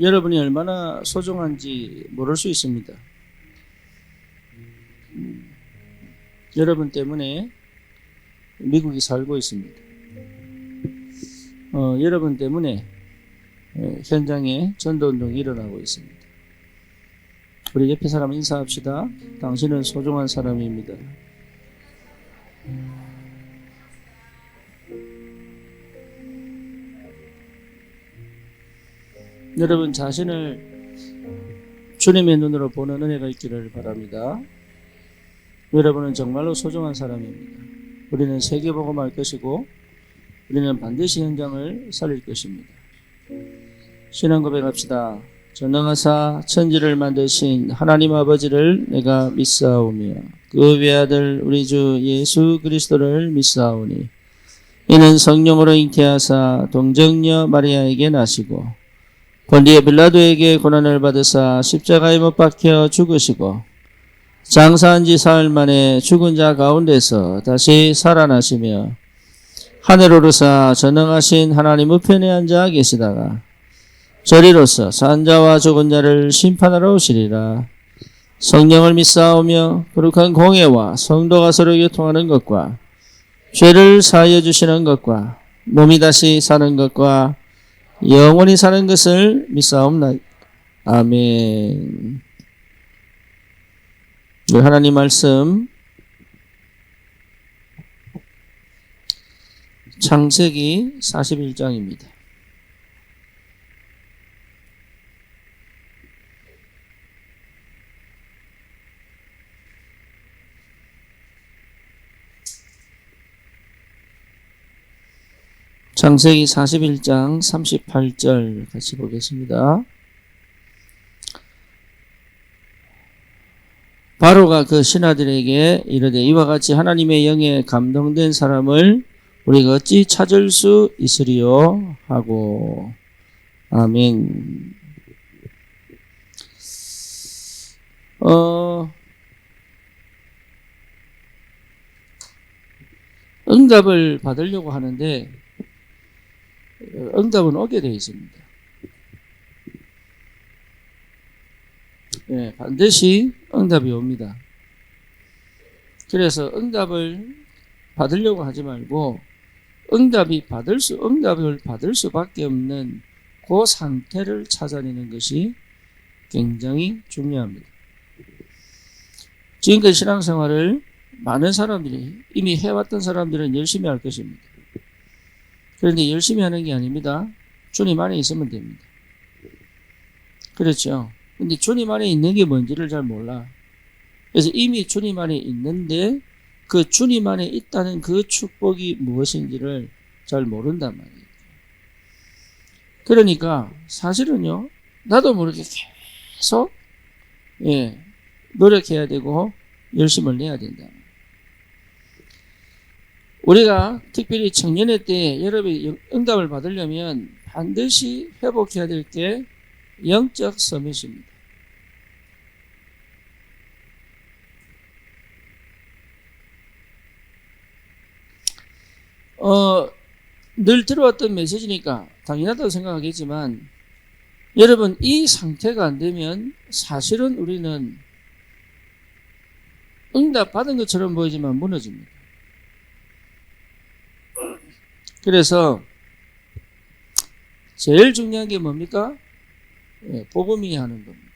여러분이 얼마나 소중한지 모를 수 있습니다. 여러분 때문에 미국이 살고 있습니다. 여러분 때문에 현장에 전도운동이 일어나고 있습니다. 우리 옆에 사람 인사합시다. 당신은 소중한 사람입니다. 여러분 자신을 주님의 눈으로 보는 은혜가 있기를 바랍니다. 여러분은 정말로 소중한 사람입니다. 우리는 세계복음할 것이고 우리는 반드시 현장을 살릴 것입니다. 신앙 고백합시다. 전능하사 천지를 만드신 하나님 아버지를 내가 믿사오며 그 외아들 우리 주 예수 그리스도를 믿사오니 이는 성령으로 잉태하사 동정녀 마리아에게 나시고 본디에 빌라도에게 고난을 받으사 십자가에 못 박혀 죽으시고 장사한 지 사흘 만에 죽은 자 가운데서 다시 살아나시며 하늘 오르사 전능하신 하나님 우편에 앉아 계시다가 저리로서 산 자와 죽은 자를 심판하러 오시리라. 성령을 믿사오며 거룩한 공예와 성도가 서로 교통하는 것과 죄를 사하여 주시는 것과 몸이 다시 사는 것과 영원히 사는 것을 믿사옵나이다. 아멘. 하나님 말씀 창세기 41장입니다. 창세기 41장 38절 같이 보겠습니다. 바로가 그 신하들에게 이르되 이와 같이 하나님의 영에 감동된 사람을 우리가 어찌 찾을 수 있으리요 하고. 아멘. 응답을 받으려고 하는데 응답은 오게 되어 있습니다. 네, 반드시 응답이 옵니다. 그래서 응답을 받으려고 하지 말고 응답을 받을 수밖에 없는 그 상태를 찾아내는 것이 굉장히 중요합니다. 지금까지 신앙생활을 많은 사람들이 이미 해왔던 사람들은 열심히 할 것입니다. 그런데 열심히 하는 게 아닙니다. 주님 안에 있으면 됩니다. 그렇죠. 근데 주님 안에 있는 게 뭔지를 잘 몰라. 그래서 이미 주님 안에 있는데 그 주님 안에 있다는 그 축복이 무엇인지를 잘 모른단 말이에요. 그러니까 사실은요, 나도 모르게 계속 노력해야 되고 열심을 내야 된다. 우리가 특별히 청년회 때 여러분이 응답을 받으려면 반드시 회복해야 될 게 영적 서밋입니다. 늘 들어왔던 메시지니까 당연하다고 생각하겠지만 여러분 이 상태가 안 되면 사실은 우리는 응답 받은 것처럼 보이지만 무너집니다. 그래서 제일 중요한 게 뭡니까? 복음이 하는 겁니다.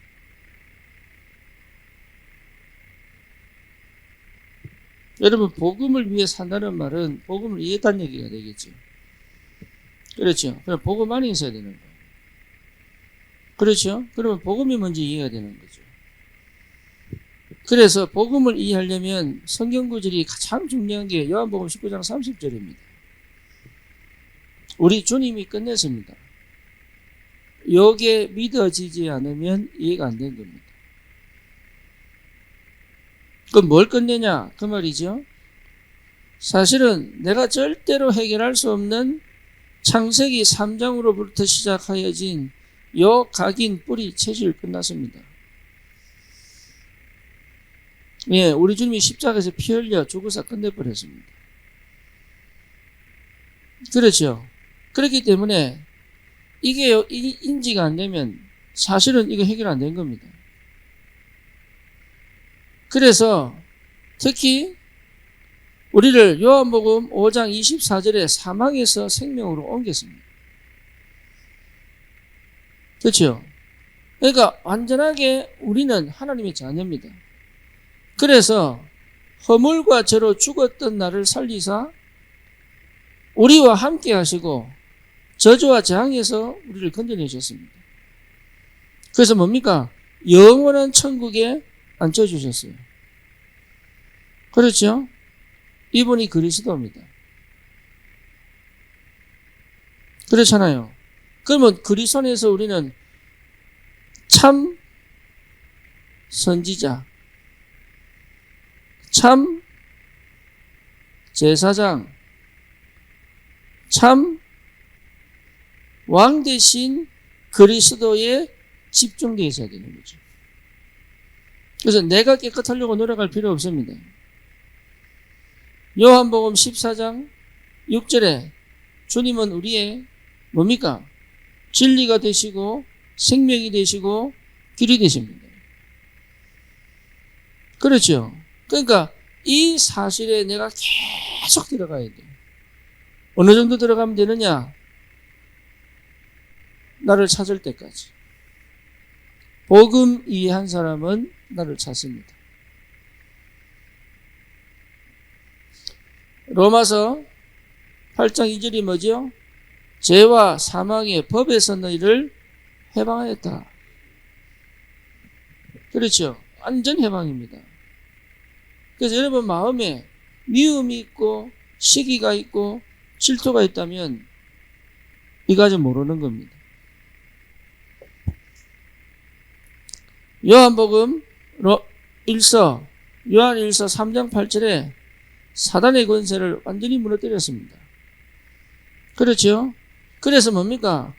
여러분 복음을 위해 산다는 말은 복음을 이해했다는 얘기가 되겠죠. 그렇죠. 그럼 복음 안에 있어야 되는 거예요. 그렇죠. 그러면 복음이 먼저 이해가 되는 거죠. 그래서 복음을 이해하려면 성경 구절이 가장 중요한 게 요한복음 19장 30절입니다. 우리 주님이 끝냈습니다. 요게 믿어지지 않으면 이해가 안 된 겁니다. 그럼 뭘 끝내냐? 그 말이죠. 사실은 내가 절대로 해결할 수 없는 창세기 3장으로부터 시작하여진 요 각인 뿌리 체질 끝났습니다. 우리 주님이 십자가에서 피 흘려 죽어서 끝내버렸습니다. 그렇죠. 그렇기 때문에 이게 인지가 안 되면 사실은 이거 해결 안 된 겁니다. 그래서 특히 우리를 요한복음 5장 24절에 사망에서 생명으로 옮겼습니다. 그렇죠? 그러니까 완전하게 우리는 하나님의 자녀입니다. 그래서 허물과 죄로 죽었던 나를 살리사 우리와 함께 하시고 저주와 재앙에서 우리를 건져내셨습니다. 그래서 뭡니까? 영원한 천국에 앉혀주셨어요. 그렇죠? 이분이 그리스도입니다. 그렇잖아요. 그러면 그리스도 안에서 우리는 참 선지자, 참 제사장, 참 왕 대신 그리스도에 집중되어 있어야 되는 거죠. 그래서 내가 깨끗하려고 노력할 필요 없습니다. 요한복음 14장 6절에 주님은 우리의 뭡니까? 진리가 되시고 생명이 되시고 길이 되십니다. 그렇죠? 그러니까 이 사실에 내가 계속 들어가야 돼. 어느 정도 들어가면 되느냐? 나를 찾을 때까지. 복음 이해한 사람은 나를 찾습니다. 로마서 8장 2절이 뭐죠? 죄와 사망의 법에서 너희를 해방하였다. 그렇죠? 완전 해방입니다. 그래서 여러분 마음에 미움이 있고 시기가 있고 질투가 있다면 이거 아직 모르는 겁니다. 요한복음 1서 요한 1서 3장 8절에 사단의 권세를 완전히 무너뜨렸습니다. 그렇죠? 그래서 뭡니까?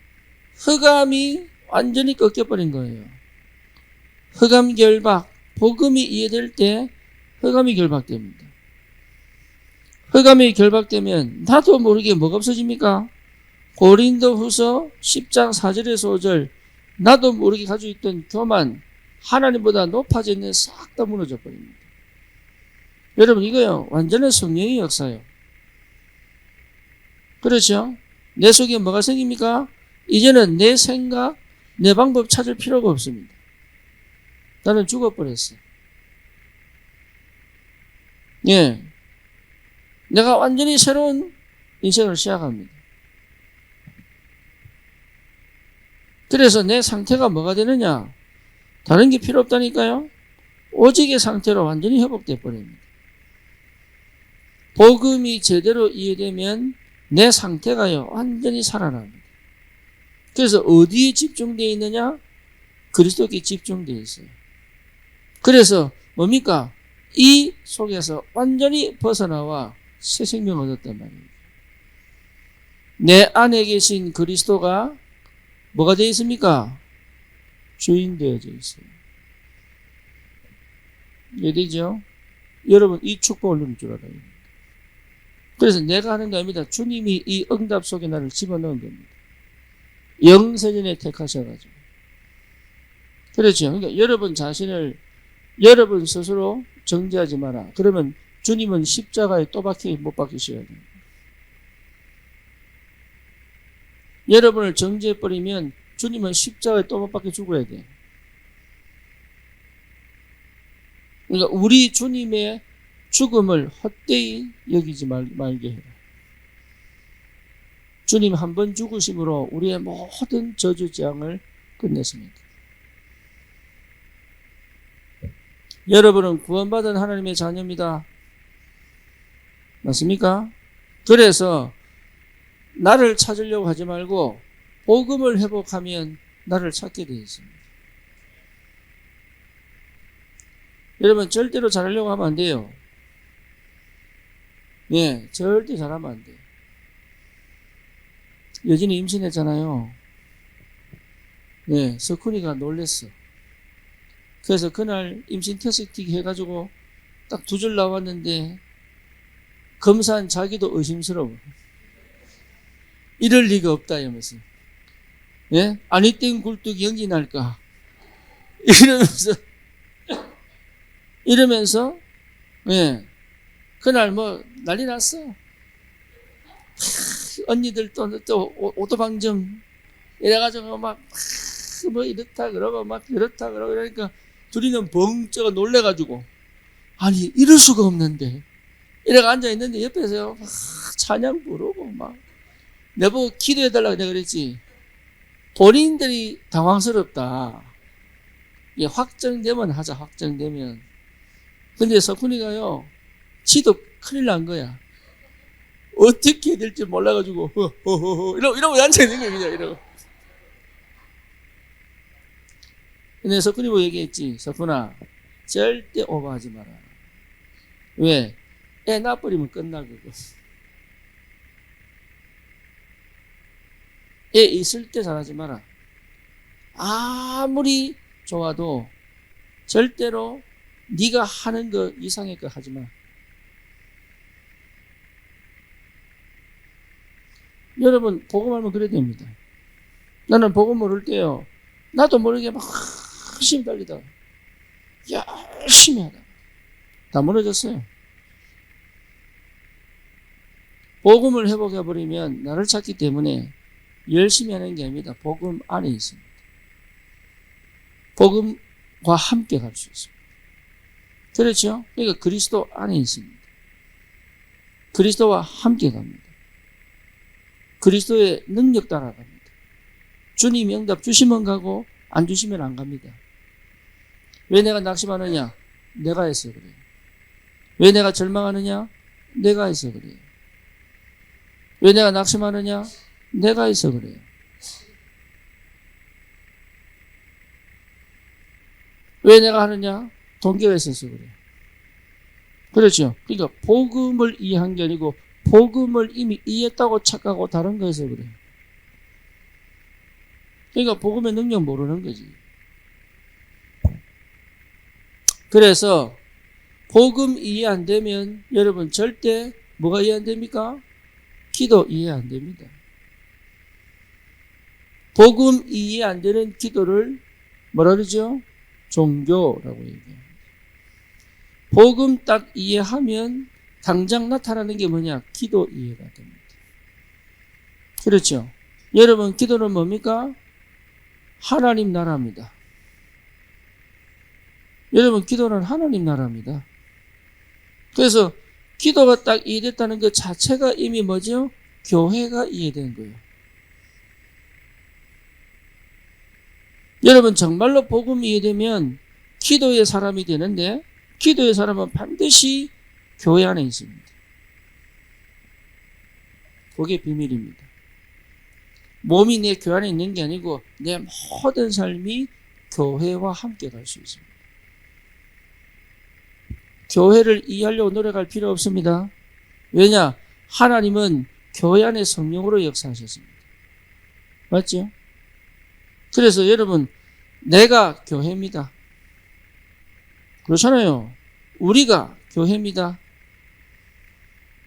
흑암이 완전히 꺾여버린 거예요. 흑암 결박, 복음이 이해될 때 흑암이 결박됩니다. 흑암이 결박되면 나도 모르게 뭐가 없어집니까? 고린도후서 10장 4절에서 5절 나도 모르게 가지고 있던 교만 하나님보다 높아져 있는 싹 다 무너져 버립니다. 여러분 이거요 완전한 성령의 역사예요. 그렇죠? 내 속에 뭐가 생깁니까? 이제는 내 생각, 내 방법 찾을 필요가 없습니다. 나는 죽어버렸어. 예, 내가 완전히 새로운 인생을 시작합니다. 그래서 내 상태가 뭐가 되느냐? 다른 게 필요 없다니까요. 오직의 상태로 완전히 회복돼 버립니다. 복음이 제대로 이해되면 내 상태가요 완전히 살아납니다. 그래서 어디에 집중되어 있느냐? 그리스도께 집중되어 있어요. 그래서 뭡니까? 이 속에서 완전히 벗어나와 새 생명을 얻었단 말입니다. 내 안에 계신 그리스도가 뭐가 되어 있습니까? 주인 되어져 있어요. 이해되죠? 여러분 이 축복을 누릴 줄 알아요. 그래서 내가 하는 게 아닙니다. 주님이 이 응답 속에 나를 집어넣은 겁니다. 영세전에 택하셔가지고. 그렇죠. 그러니까 여러분 자신을 여러분 스스로 정죄하지 마라. 그러면 주님은 십자가에 또 못 박히셔야 됩니다. 여러분을 정죄해버리면 주님은 십자가에 또 못 박혀 죽어야 돼. 그러니까 우리 주님의 죽음을 헛되이 여기지 말게 해라. 주님 한 번 죽으심으로 우리의 모든 저주 재앙을 끝냈습니다. 여러분은 구원받은 하나님의 자녀입니다. 맞습니까? 그래서 나를 찾으려고 하지 말고 복음을 회복하면 나를 찾게 되어 있습니다. 여러분 절대로 잘하려고 하면 안 돼요. 예, 절대 잘하면 안 돼요. 여진이 임신했잖아요. 예, 석훈이가 놀랬어. 그래서 그날 임신 테스트 해가지고 딱 2줄 나왔는데 검사한 자기도 의심스러워. 이럴 리가 없다 이러면서. 예? 아니 땡 굴뚝 연기 날까? 이러면서 예. 그날 뭐 난리 났어. 언니들 또 오토방정 이래가지고 막 뭐 이렇다 그러고 막 이렇다 그러고 이러니까 둘이는 벙쩍 놀래가지고 아니 이럴 수가 없는데 이래가 앉아있는데 옆에서 막 찬양 부르고 막 내보고 기도해달라고 내가 그랬지. 본인들이 당황스럽다. 이게 확정되면 하자. 확정되면. 근데 석훈이가요 지도 큰일 난 거야. 어떻게 해야 될지 몰라가지고 이러고 앉아있는 거야 그냥 이러고. 근데 석훈이 뭐 얘기했지. 석훈아 절대 오버하지 마라. 왜? 애 낳아버리면 끝나 그거. 애 있을 때 잘하지 마라. 아무리 좋아도 절대로 네가 하는 거 이상의 거 하지 마. 여러분 복음 알면 그래야 됩니다. 나는 복음 모를 때요 나도 모르게 막 열심히 달리다가 열심히 하다가 다 무너졌어요. 복음을 회복해버리면 나를 찾기 때문에 열심히 하는 게 아닙니다. 복음 안에 있습니다. 복음과 함께 갈 수 있습니다. 그렇죠? 그러니까 그리스도 안에 있습니다. 그리스도와 함께 갑니다. 그리스도의 능력 따라갑니다. 주님이 응답 주시면 가고 안 주시면 안 갑니다. 왜 내가 낙심하느냐? 내가 해서 그래요. 왜 내가 절망하느냐? 내가 해서 그래요. 왜 내가 낙심하느냐? 내가 해서 그래요. 왜 내가 하느냐? 동기가 있어서 그래요. 그렇죠? 그러니까 복음을 이해한 게 아니고 복음을 이미 이해했다고 착각하고 다른 거에서 그래요. 그러니까 복음의 능력 모르는 거지. 그래서 복음 이해 안 되면 여러분 절대 뭐가 이해 안 됩니까? 기도 이해 안 됩니다. 복음 이해 안 되는 기도를 뭐라 그러죠? 종교라고 얘기해요. 복음 딱 이해하면 당장 나타나는 게 뭐냐? 기도 이해가 됩니다. 그렇죠? 여러분 기도는 뭡니까? 하나님 나라입니다. 여러분 기도는 하나님 나라입니다. 그래서 기도가 딱 이해됐다는 것 자체가 이미 뭐죠? 교회가 이해된 거예요. 여러분 정말로 복음이 이해되면 기도의 사람이 되는데 기도의 사람은 반드시 교회 안에 있습니다. 그게 비밀입니다. 몸이 내 교회 안에 있는 게 아니고 내 모든 삶이 교회와 함께 갈 수 있습니다. 교회를 이해하려고 노력할 필요 없습니다. 왜냐? 하나님은 교회 안에 성령으로 역사하셨습니다. 맞죠? 그래서 여러분 내가 교회입니다. 그렇잖아요. 우리가 교회입니다.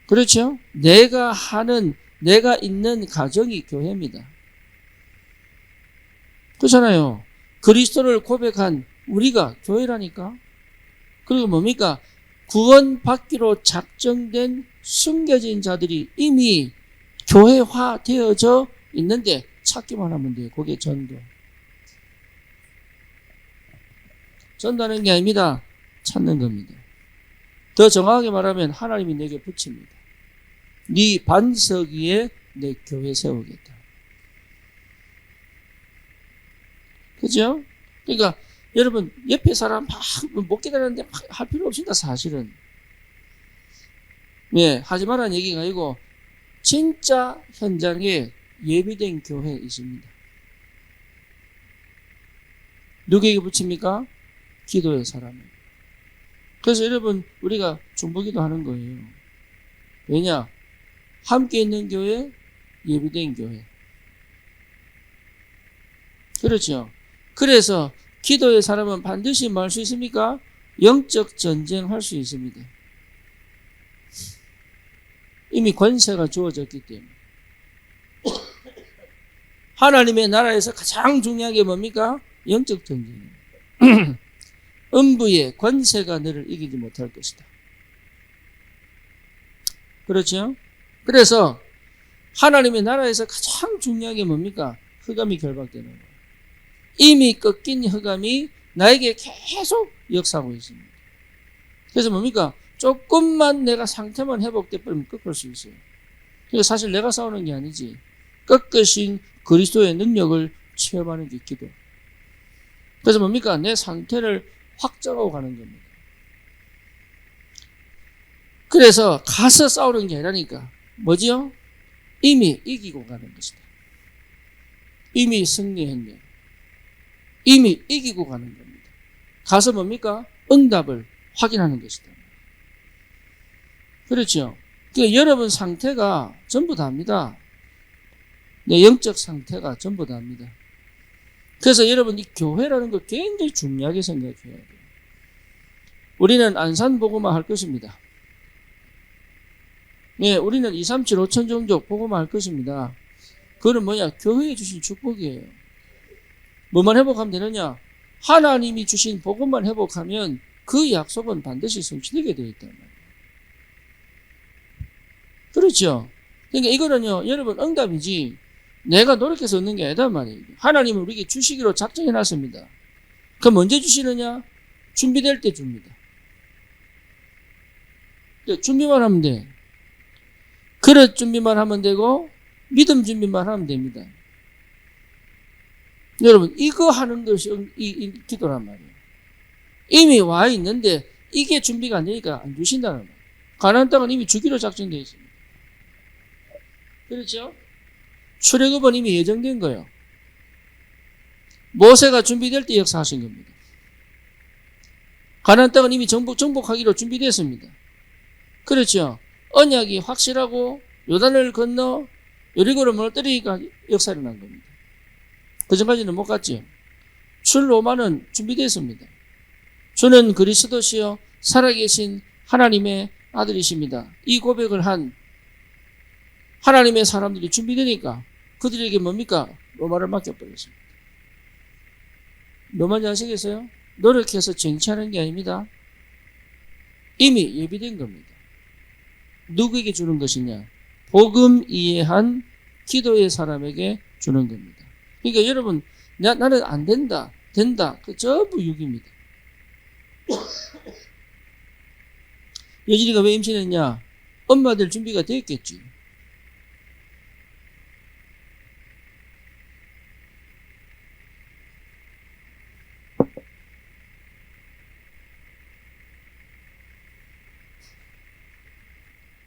그렇죠? 내가 있는 가정이 교회입니다. 그렇잖아요. 그리스도를 고백한 우리가 교회라니까. 그리고 뭡니까? 구원받기로 작정된 숨겨진 자들이 이미 교회화 되어져 있는데 찾기만 하면 돼요. 그게 전도. 전도하는 게 아닙니다. 찾는 겁니다. 더 정확하게 말하면 하나님이 내게 붙입니다. 네 반석 위에 내 교회 세우겠다. 그죠? 그러니까 여러분 옆에 사람 막 못 기다리는데 막 할 필요 없습니다. 사실은. 예, 하지 말라는 얘기가 아니고 진짜 현장에 예비된 교회 있습니다. 누구에게 붙입니까? 기도의 사람을. 그래서 여러분 우리가 중보기도 하는 거예요. 왜냐? 함께 있는 교회, 예비된 교회. 그렇죠. 그래서 기도의 사람은 반드시 뭐 할 수 있습니까? 영적 전쟁할 수 있습니다. 이미 권세가 주어졌기 때문에. 하나님의 나라에서 가장 중요한 게 뭡니까? 영적 전쟁입니다. 음부의 권세가 너를 이기지 못할 것이다. 그렇죠? 그래서 하나님의 나라에서 가장 중요한 게 뭡니까? 흑암이 결박되는 거예요. 이미 꺾인 흑암이 나에게 계속 역사하고 있습니다. 그래서 뭡니까? 조금만 내가 상태만 회복돼 버리면 꺾을 수 있어요. 그러니까 사실 내가 싸우는 게 아니지. 꺾으신 그리스도의 능력을 체험하는 게 기도. 그래서 뭡니까? 내 상태를 확장하고 가는 겁니다. 그래서 가서 싸우는 게 아니라니까. 뭐지요? 이미 이기고 가는 것이다. 이미 승리했네. 이미 이기고 가는 겁니다. 가서 뭡니까? 응답을 확인하는 것이다. 그렇죠? 그러니까 여러분 상태가 전부 다입니다. 내 영적 상태가 전부 다입니다. 그래서 여러분 이 교회라는 거 굉장히 중요하게 생각해야 돼요. 우리는 안산복음화 할 것입니다. 예, 우리는 237 5천 종족 복음화 할 것입니다. 그거는 뭐냐? 교회에 주신 축복이에요. 뭐만 회복하면 되느냐? 하나님이 주신 복음만 회복하면 그 약속은 반드시 성취되게 되어 있단 말이에요. 그렇죠? 그러니까 이거는요, 여러분 응답이지 내가 노력해서 얻는 게 아니단 말이에요. 하나님은 우리에게 주시기로 작정해 놨습니다. 그럼 언제 주시느냐? 준비될 때 줍니다. 준비만 하면 돼. 그릇 준비만 하면 되고 믿음 준비만 하면 됩니다. 여러분 이거 하는 것이 이 기도란 말이에요. 이미 와 있는데 이게 준비가 안 되니까 안 주신다는 말이에요. 가나안 땅은 이미 주기로 작정되어 있습니다. 그렇죠? 출애굽은 이미 예정된 거예요. 모세가 준비될 때 역사하신 겁니다. 가나안 땅은 이미 정복하기로 준비됐습니다. 그렇죠? 언약이 확실하고 요단을 건너 여리고를 무너뜨리니까 역사가 일어난 겁니다. 그 전까지는 못 갔죠. 출 로마는 준비됐습니다. 주는 그리스도시요 살아계신 하나님의 아들이십니다. 이 고백을 한 하나님의 사람들이 준비되니까 그들에게 뭡니까? 로마를 맡겨버렸습니다. 로마인지 아시겠어요? 노력해서 정치하는 게 아닙니다. 이미 예비된 겁니다. 누구에게 주는 것이냐? 복음 이해한 기도의 사람에게 주는 겁니다. 그러니까 여러분 나는 안 된다, 된다. 그 전부 육입니다. 여진이가 왜 임신했냐? 엄마들 준비가 됐겠지.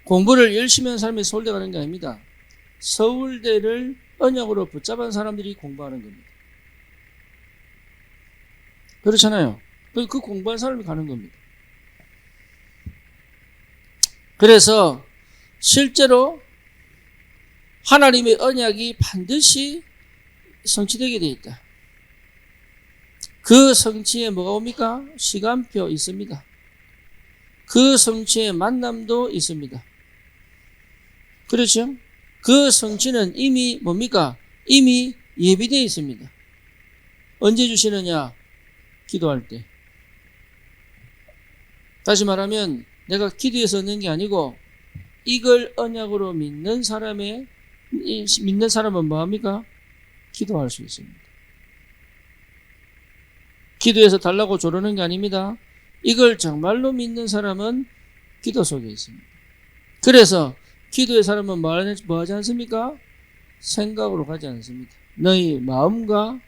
공부를 열심히 한 사람이 서울대 가는 게 아닙니다. 서울대를 언약으로 붙잡은 사람들이 공부하는 겁니다. 그렇잖아요. 그 공부한 사람이 가는 겁니다. 그래서 실제로 하나님의 언약이 반드시 성취되게 되어 있다. 그 성취에 뭐가 옵니까? 시간표 있습니다. 그 성취의 만남도 있습니다. 그렇죠? 그 성취는 이미 뭡니까? 이미 예비되어 있습니다. 언제 주시느냐? 기도할 때. 다시 말하면 내가 기도해서 얻는 게 아니고 이걸 언약으로 믿는 사람은 뭐합니까? 기도할 수 있습니다. 기도해서 달라고 조르는 게 아닙니다. 이걸 정말로 믿는 사람은 기도 속에 있습니다. 그래서 기도의 사람은 뭐 하지 않습니까? 생각으로 가지 않습니다. 너희 마음과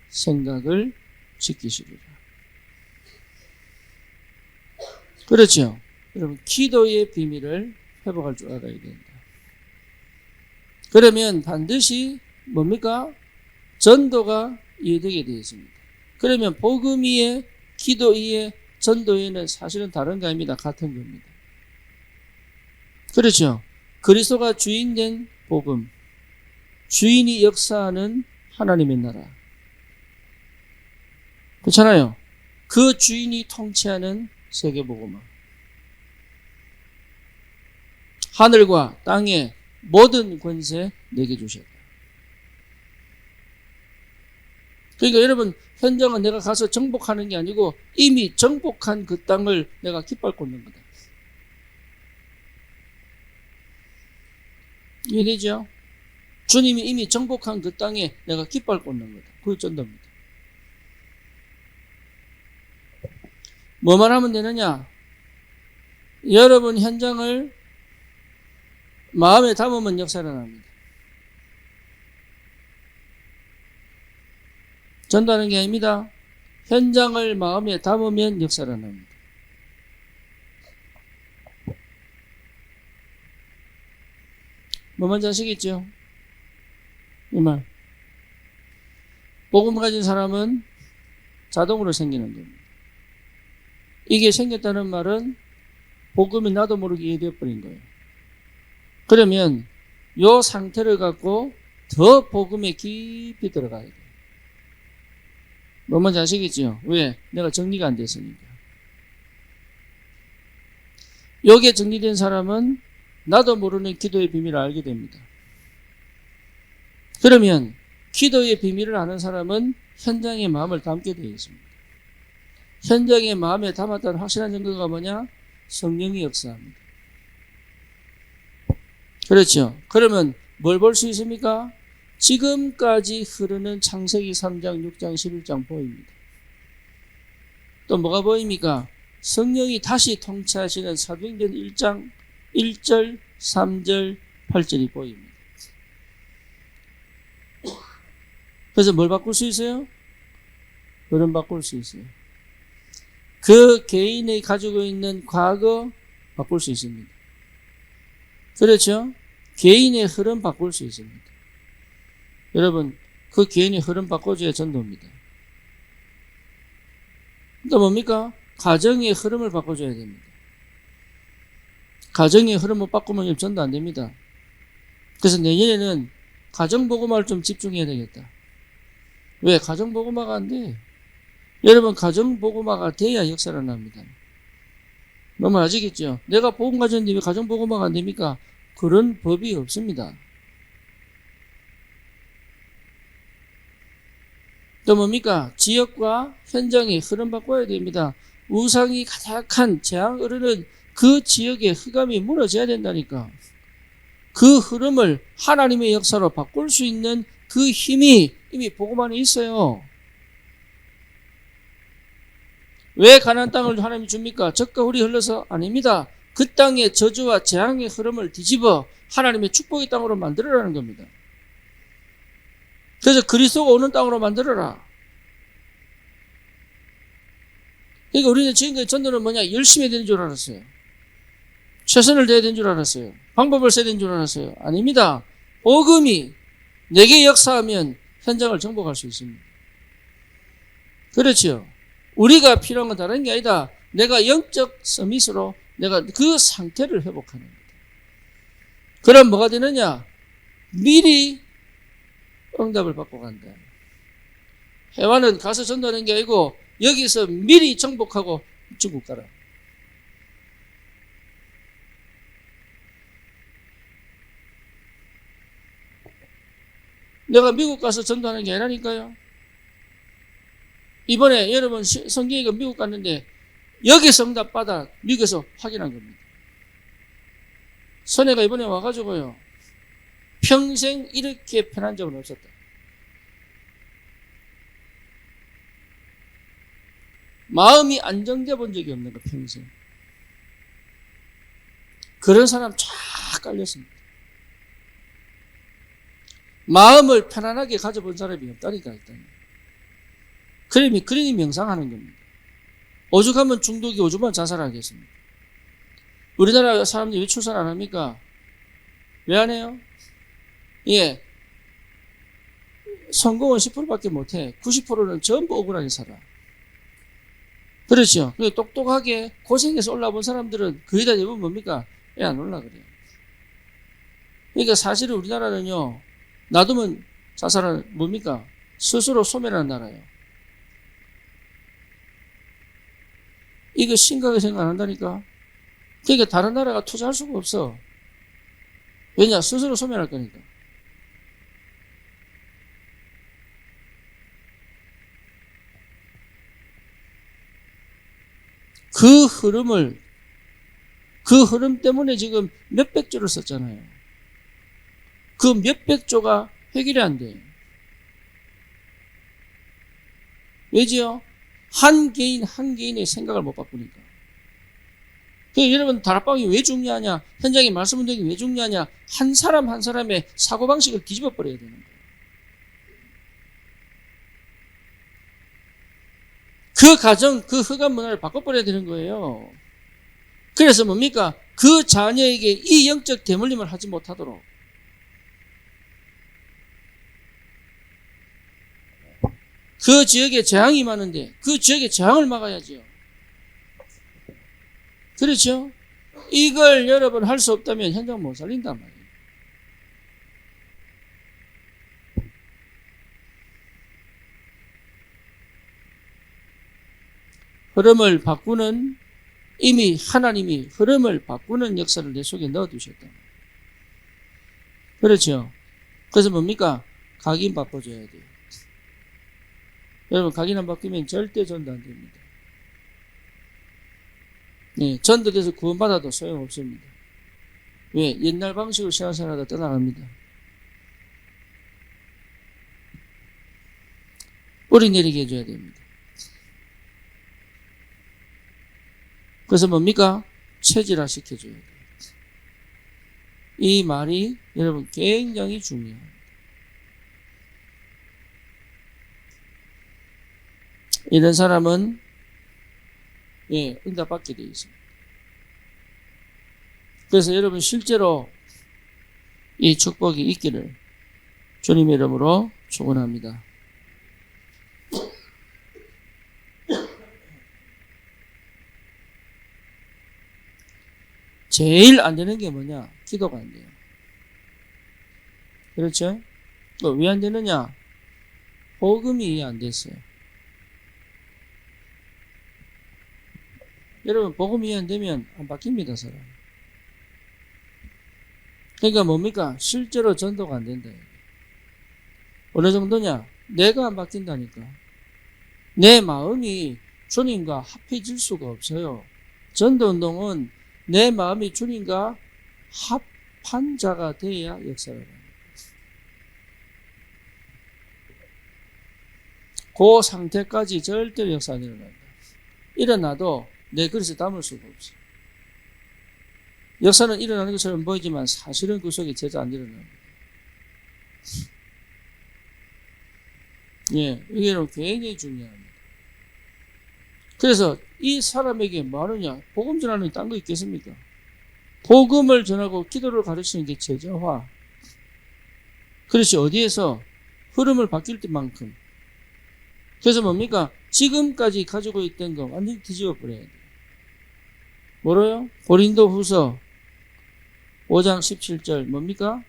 생각을 지키시리라. 그렇죠? 여러분 기도의 비밀을 회복할 줄 알아야 된다. 그러면 반드시 뭡니까? 전도가 이해되게 되어 있습니다. 그러면 복음 이해, 기도 이해, 전도 이해는 사실은 다른 거 아닙니다. 같은 겁니다. 그렇죠? 그리스도가 주인된 복음, 주인이 역사하는 하나님의 나라. 그렇잖아요? 그 주인이 통치하는 세계복음화. 하늘과 땅의 모든 권세 내게 주셨다. 그러니까 여러분, 현장은 내가 가서 정복하는 게 아니고 이미 정복한 그 땅을 내가 깃밟고 있는 거다. 이해되죠? 주님이 이미 정복한 그 땅에 내가 깃밟고 있는 거다. 그게 전도입니다. 뭐만 하면 되느냐? 여러분 현장을 마음에 담으면 역사가 납니다. 전도하는 게 아닙니다. 현장을 마음에 담으면 역사가 납니다. 뭐 뭔지 아시겠죠? 이 말. 복음 가진 사람은 자동으로 생기는 겁니다. 이게 생겼다는 말은 복음이 나도 모르게 이해되어 버린 거예요. 그러면 이 상태를 갖고 더 복음에 깊이 들어가야 돼요. 뭐 뭔지 아시겠죠? 왜? 내가 정리가 안 됐으니까. 여기에 정리된 사람은 나도 모르는 기도의 비밀을 알게 됩니다. 그러면 기도의 비밀을 아는 사람은 현장의 마음을 담게 되어 있습니다. 현장의 마음에 담았다는 확실한 증거가 뭐냐? 성령이 역사합니다. 그렇죠. 그러면 뭘 볼 수 있습니까? 지금까지 흐르는 창세기 3장, 6장, 11장 보입니다. 또 뭐가 보입니까? 성령이 다시 통치하시는 사도행전 1장 1절, 3절, 8절이 보입니다. 그래서 뭘 바꿀 수 있어요? 흐름 바꿀 수 있어요. 그 개인이 가지고 있는 과거 바꿀 수 있습니다. 그렇죠? 개인의 흐름 바꿀 수 있습니다. 여러분, 그 개인의 흐름 바꿔줘야 전도입니다. 또 뭡니까? 가정의 흐름을 바꿔줘야 됩니다. 가정의 흐름을 바꾸면 전도 안 됩니다. 그래서 내년에는 가정복음화를 좀 집중해야 되겠다. 왜? 가정복음화가 안 돼. 여러분, 가정복음화가 돼야 역사가 납니다. 너무 아시겠죠? 내가 복음 가졌는데 왜 가정복음화가 안 됩니까? 그런 법이 없습니다. 또 뭡니까? 지역과 현장의 흐름 바꿔야 됩니다. 우상이 가득한 재앙 흐르는 그 지역의 흑암이 무너져야 된다니까. 그 흐름을 하나님의 역사로 바꿀 수 있는 그 힘이 이미 복음 안에 있어요. 왜 가나안 땅을 하나님이 줍니까? 적과 꿀이 흘러서? 아닙니다. 그 땅의 저주와 재앙의 흐름을 뒤집어 하나님의 축복의 땅으로 만들어라는 겁니다. 그래서 그리스도가 오는 땅으로 만들어라. 그러니까 우리는 지금까지 전도는 뭐냐? 열심히 해야 되는 줄 알았어요. 최선을 다해야 되는 줄 알았어요. 방법을 써야 되는 줄 알았어요. 아닙니다. 복음이 내게 역사하면 현장을 정복할 수 있습니다. 그렇죠. 우리가 필요한 건 다른 게 아니다. 내가 영적 서밋으로 내가 그 상태를 회복하는 겁니다. 그럼 뭐가 되느냐? 미리 응답을 받고 간다. 해와는 가서 전도하는 게 아니고 여기서 미리 정복하고 중국 가라. 내가 미국 가서 전도하는 게 아니라니까요. 이번에 여러분 성경이가 미국 갔는데 여기서 응답 받아 미국에서 확인한 겁니다. 선혜가 이번에 와가지고요. 평생 이렇게 편한 적은 없었다. 마음이 안정돼 본 적이 없는 거 평생. 그런 사람 쫙 깔렸습니다. 마음을 편안하게 가져본 사람이 없다니까 일단. 그러니 명상하는 겁니다. 오죽하면 중독이 오죽하면 자살하겠습니다. 우리나라 사람들이 왜 출산 안 합니까? 왜 안 해요? 예. 성공은 10%밖에 못해. 90%는 전부 억울하게 살아. 그렇죠. 똑똑하게 고생해서 올라본 사람들은 거의 다 대부분 뭡니까? 왜 안 올라 그래요? 그러니까 사실은 우리나라는요, 놔두면 자살은 뭡니까? 스스로 소멸하는 나라예요. 이거 심각하게 생각 안 한다니까? 그러니까 다른 나라가 투자할 수가 없어. 왜냐? 스스로 소멸할 거니까. 그 흐름 때문에 지금 몇백 조를 썼잖아요. 그 몇백 조가 해결이 안 돼요. 왜지요? 한 개인의 생각을 못 바꾸니까. 그러니까 여러분, 다락방이 왜 중요하냐? 현장의 말씀 운동이 왜 중요하냐? 한 사람 한 사람의 사고방식을 뒤집어 버려야 되는 거예요. 그 가정, 그 흑암 문화를 바꿔버려야 되는 거예요. 그래서 뭡니까? 그 자녀에게 이 영적 대물림을 하지 못하도록. 그 지역에 재앙이 많은데 그 지역에 재앙을 막아야지요. 그렇죠? 이걸 여러분 할 수 없다면 현장 못 살린단 말이에요. 흐름을 바꾸는, 이미 하나님이 흐름을 바꾸는 역사를 내 속에 넣어두셨다. 그렇죠? 그래서 뭡니까? 각인 바꿔줘야 돼요. 여러분, 각인 안 바뀌면 절대 전도 안 됩니다. 네, 전도돼서 구원받아도 소용없습니다. 왜? 옛날 방식으로 신앙생활하다 떠나갑니다. 뿌리 내리게 해줘야 됩니다. 그래서 뭡니까? 체질화 시켜줘야 돼요. 이 말이 여러분 굉장히 중요합니다. 이런 사람은 응답받게 되어 있습니다. 그래서 여러분 실제로 이 축복이 있기를 주님의 이름으로 축원합니다. 제일 안 되는 게 뭐냐? 기도가 안 돼요. 그렇죠? 왜 안 되느냐? 복음이 이해 안 됐어요. 여러분, 복음이 이해 안 되면 안 바뀝니다, 사람. 그러니까 뭡니까? 실제로 전도가 안 된다. 어느 정도냐? 내가 안 바뀐다니까. 내 마음이 주님과 합해질 수가 없어요. 전도운동은 내 마음이 주님과 합한 자가 돼야 역사를 합니다. 그 상태까지 절대로 역사 안 일어난다. 일어나도 내 그릇에 담을 수가 없어. 역사는 일어나는 것처럼 보이지만 사실은 그 속에 제자 안 일어납니다. 예, 이게 굉장히 중요합니다. 그래서 이 사람에게 뭐하느냐? 복음 전하는 딴 거 있겠습니까? 복음을 전하고 기도를 가르치는 게 제자화. 그렇지, 어디에서? 흐름을 바뀔 때만큼. 그래서 뭡니까? 지금까지 가지고 있던 거 완전히 뒤집어 버려야 돼요. 뭐로요? 고린도 후서 5장 17절 뭡니까?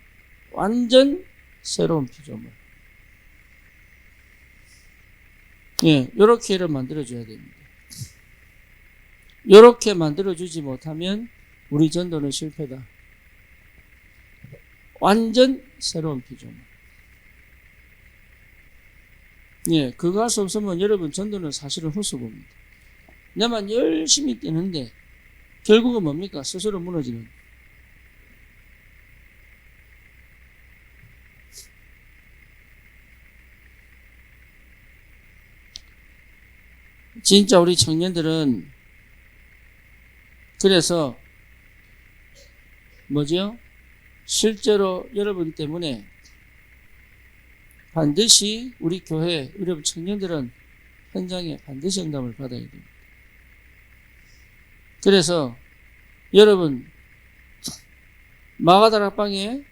완전 새로운 피조물. 예, 요렇게를 만들어줘야 됩니다. 요렇게 만들어주지 못하면 우리 전도는 실패다. 완전 새로운 피조물. 예, 그거 할 수 없으면 여러분 전도는 사실은 헛수고입니다. 내만 열심히 뛰는데 결국은 뭡니까? 스스로 무너지는. 진짜 우리 청년들은 그래서 뭐죠? 실제로 여러분 때문에 반드시 우리 교회, 여러분 청년들은 현장에 반드시 응답을 받아야 됩니다. 그래서 여러분 마가다락방에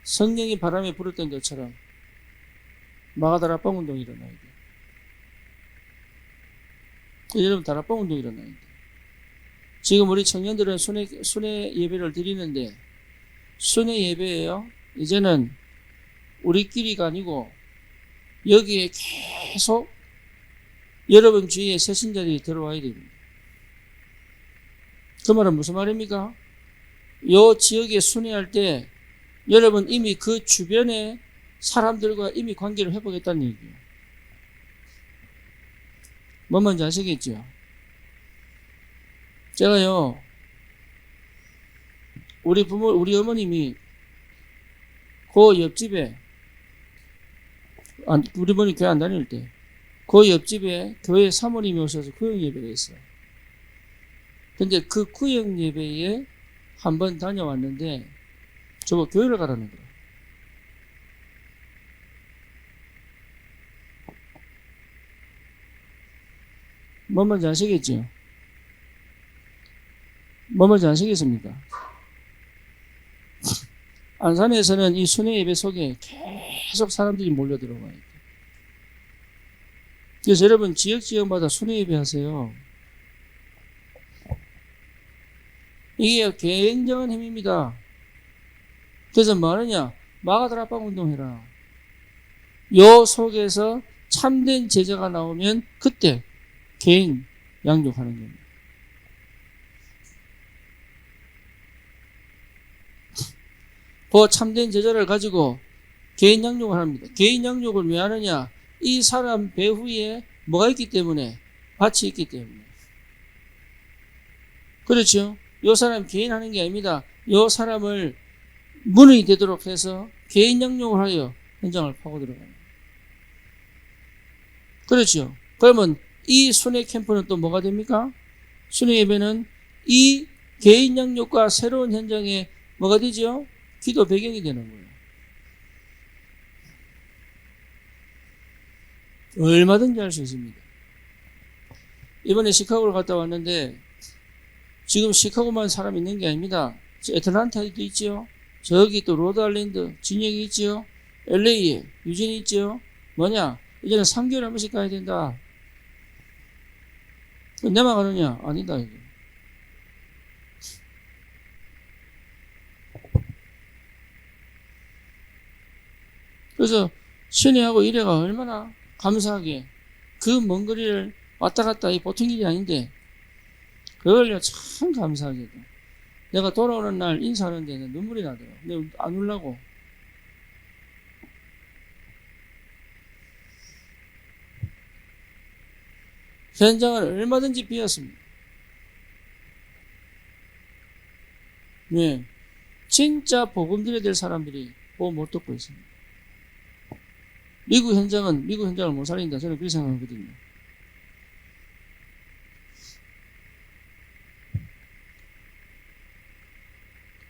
성령이 바람에 불었던 것처럼 마가다락방 운동이 일어나야 돼요. 여러분 다락방 운동이 일어나야 돼요. 지금 우리 청년들은 순회 예배를 드리는데 순회 예배예요. 이제는 우리끼리가 아니고 여기에 계속 여러분 주위에 새신자들이 들어와야 됩니다. 그 말은 무슨 말입니까? 요 지역에 순회할 때 여러분 이미 그 주변의 사람들과 이미 관계를 회복했다는 얘기예요. 뭔 말인지 아시겠죠? 제가요, 우리 어머님이 그 옆집에, 우리 어머니 교회 안 다닐 때, 그 옆집에 교회 사모님이 오셔서 구역 예배가 있어요. 근데 그 구역 예배에 한번 다녀왔는데, 저거 교회를 가라는 거예요. 뭔 말인지 아시겠죠? 뭔 말인지 아시겠습니까? 안산에서는 이 순회 예배 속에 계속 사람들이 몰려 들어와요. 그래서 여러분 지역마다 순회 예배 하세요. 이게 굉장한 힘입니다. 그래서 뭐 하느냐? 마가다락방 운동해라. 요 속에서 참된 제자가 나오면 그때 개인 양육하는 겁니다. 그 참된 제자를 가지고 개인 양육을 합니다. 개인 양육을 왜 하느냐? 이 사람 배후에 뭐가 있기 때문에? 밭이 있기 때문에. 그렇죠? 요 사람 개인 하는 게 아닙니다. 요 사람을 문이 되도록 해서 개인 양육을 하여 현장을 파고 들어가요. 그렇죠? 그러면 이 순회 캠프는 또 뭐가 됩니까? 순회 예배는 이 개인 양육과 새로운 현장에 뭐가 되죠? 기도 배경이 되는 거예요. 얼마든지 할 수 있습니다. 이번에 시카고를 갔다 왔는데 지금 시카고만 사람 있는 게 아닙니다. 애틀란타에도 있지요. 저기 또 로드아일랜드 진영이 있지요. LA에 유진이 있지요. 뭐냐? 이제는 3개월에 한 번씩 가야 된다. 내만 가느냐? 아니다. 이거. 그래서 신뢰하고 이래가 얼마나 감사하게 그 먼 거리를 왔다 갔다 이 보통 일이 아닌데 그걸요 참 감사하게도 내가 돌아오는 날 인사하는 데는 눈물이 나더라고. 근데 안 울라고. 현장은 얼마든지 비었습니다. 네. 진짜 복음 드려야 될 사람들이 복음 못 듣고 있습니다. 미국 현장을 못 살린다. 저는 그렇게 생각하거든요.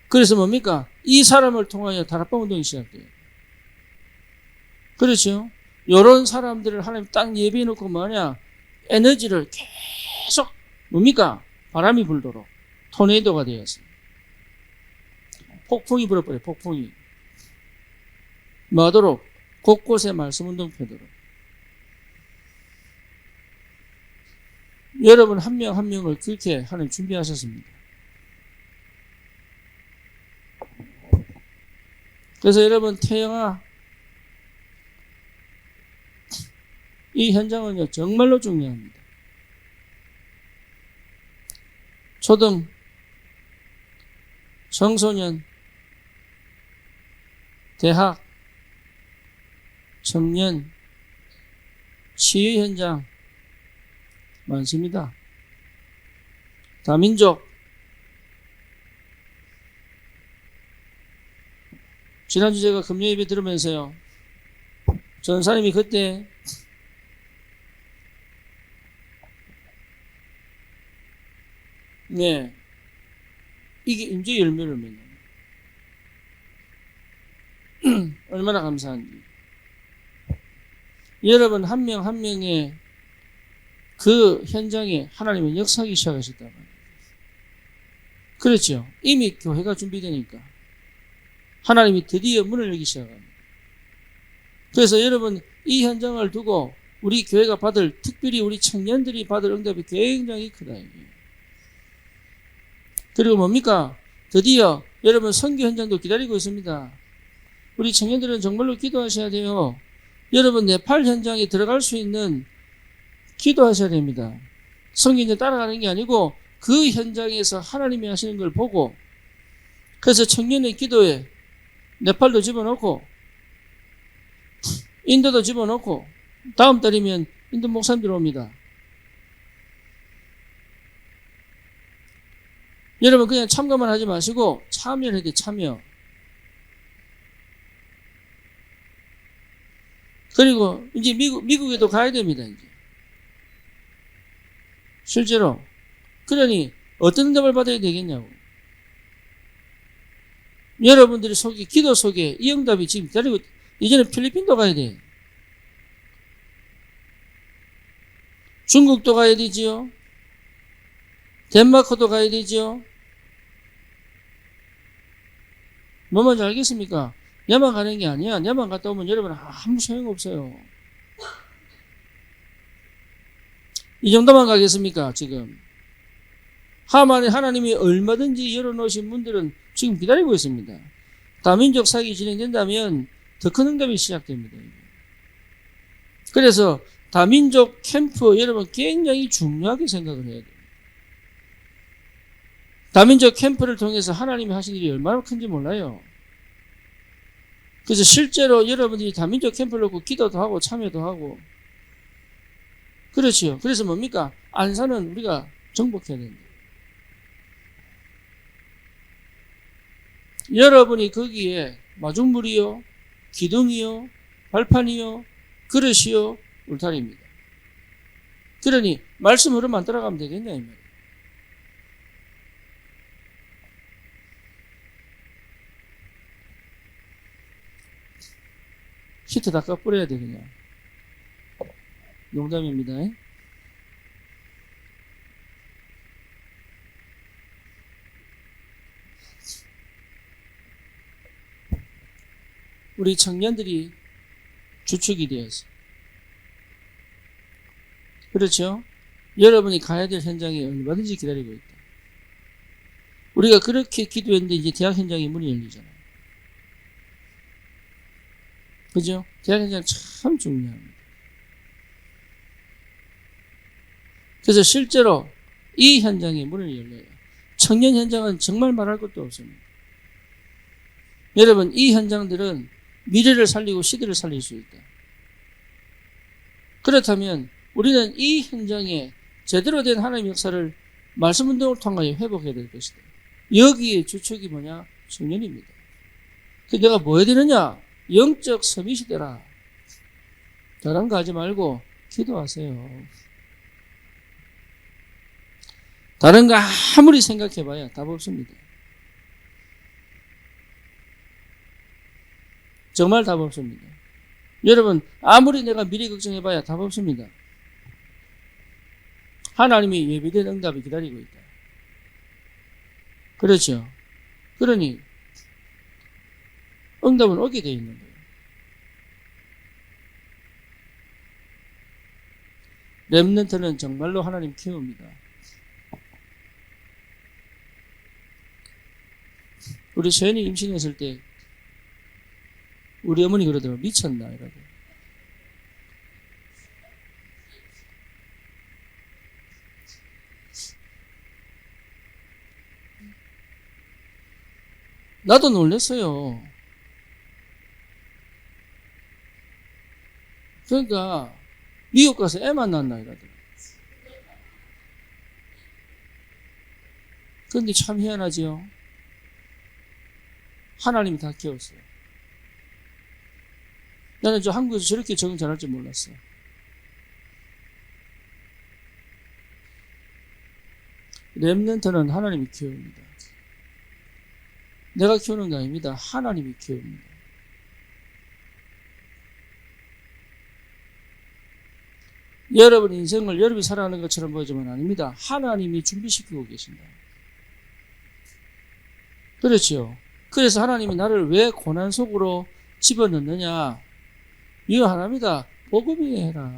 그래서 뭡니까? 이 사람을 통하여 다락방 운동이 시작돼요. 그렇죠? 요런 사람들을 하나님 딱 예비해 놓고 뭐냐? 에너지를 계속 뭡니까? 바람이 불도록 토네이도가 되었어요. 폭풍이 불어버려요. 폭풍이. 뭐하도록? 곳곳에 말씀 운동 펴도록. 여러분 한 명 한 명을 그렇게 하나님 준비하셨습니다. 그래서 여러분 태영아 이 현장은요 정말로 중요합니다. 초등, 청소년, 대학, 청년, 치유 현장 많습니다. 다민족. 지난주 제가 금요 예배 들으면서요. 전사님이 그때 네 이게 인재 열매를 맺는 얼마나 감사한지. 여러분 한 명 한 명의 그 현장에 하나님은 역사하기 시작하셨단 말이에요. 그렇죠. 이미 교회가 준비되니까 하나님이 드디어 문을 열기 시작합니다. 그래서 여러분 이 현장을 두고 우리 교회가 받을 특별히 우리 청년들이 받을 응답이 굉장히 크다. 그리고 뭡니까? 드디어 여러분 선교 현장도 기다리고 있습니다. 우리 청년들은 정말로 기도하셔야 돼요. 여러분 네팔 현장에 들어갈 수 있는 기도하셔야 됩니다. 선교 현장 따라가는 게 아니고 그 현장에서 하나님이 하시는 걸 보고 그래서 청년의 기도에 네팔도 집어넣고 인도도 집어넣고 다음 달이면 인도 목사님들 옵니다. 여러분 그냥 참가만 하지 마시고 참여를 해야 돼. 참여. 그리고 이제 미국에도 가야 됩니다. 이제 실제로. 그러니 어떤 응답을 받아야 되겠냐고. 여러분들이 기도 속에 이 응답이 지금 기다리고, 이제는 필리핀도 가야 돼. 중국도 가야 되지요. 덴마크도 가야 되지요. 뭐 뭔지 알겠습니까? 야만 가는 게 아니야. 야만 갔다 오면 여러분 아무 소용없어요. 이 정도만 가겠습니까? 지금 하나님이 얼마든지 열어놓으신 분들은 지금 기다리고 있습니다. 다민족 사역이 진행된다면 더 큰 응답이 시작됩니다. 그래서 다민족 캠프 여러분 굉장히 중요하게 생각을 해야 돼요. 다민족 캠프를 통해서 하나님이 하신 일이 얼마나 큰지 몰라요. 그래서 실제로 여러분들이 다민족 캠프를 놓고 기도도 하고 참여도 하고 그렇지요. 그래서 뭡니까? 안산은 우리가 정복해야 된다. 여러분이 거기에 마중물이요, 기둥이요, 발판이요, 그릇이요, 울타리입니다. 그러니 말씀 흐름만 따라가면 되겠냐 이 말이에요. 히트 다 까뿌려야 돼 그냥. 농담입니다. 우리 청년들이 주축이 되어서 그렇죠? 여러분이 가야 될 현장에 얼마든지 기다리고 있다. 우리가 그렇게 기도했는데 이제 대학 현장에 문이 열리잖아요. 그죠? 대학 현장 참 중요합니다. 그래서 실제로 이 현장에 문을 열려요. 청년 현장은 정말 말할 것도 없습니다. 여러분 이 현장들은 미래를 살리고 시대를 살릴 수 있다. 그렇다면 우리는 이 현장에 제대로 된 하나님의 역사를 말씀 운동을 통하여 회복해야 될 것이다. 여기에 주축이 뭐냐? 청년입니다. 그래서 내가 뭐 해야 되느냐? 영적 서밋이 되라. 다른 거 하지 말고 기도하세요. 다른 거 아무리 생각해봐야 답 없습니다. 정말 답 없습니다. 여러분 아무리 내가 미래 걱정해봐야 답 없습니다. 하나님이 예비된 응답이 기다리고 있다. 그렇죠. 그러니 응답은 오게 되어 있는 거예요. 렘넌트는 정말로 하나님 키웁니다. 우리 서연이 임신했을 때 우리 어머니 그러더라고요. 미쳤나 이러고. 나도 놀랐어요. 그러니까 미국 가서 애만 낳나 이러더라고요. 그런데 참 희한하지요. 하나님이 다 키웠어요. 나는 저 한국에서 저렇게 적응 잘할 줄 몰랐어요. 렘넌트는 하나님이 키웁니다. 내가 키우는 게 아닙니다. 하나님이 키웁니다. 여러분 인생을 여러분이 살아가는 것처럼 보이지만 아닙니다. 하나님이 준비시키고 계신다. 그렇지요. 그래서 하나님이 나를 왜 고난 속으로 집어넣느냐? 이거 하나입니다. 복음 이해해라.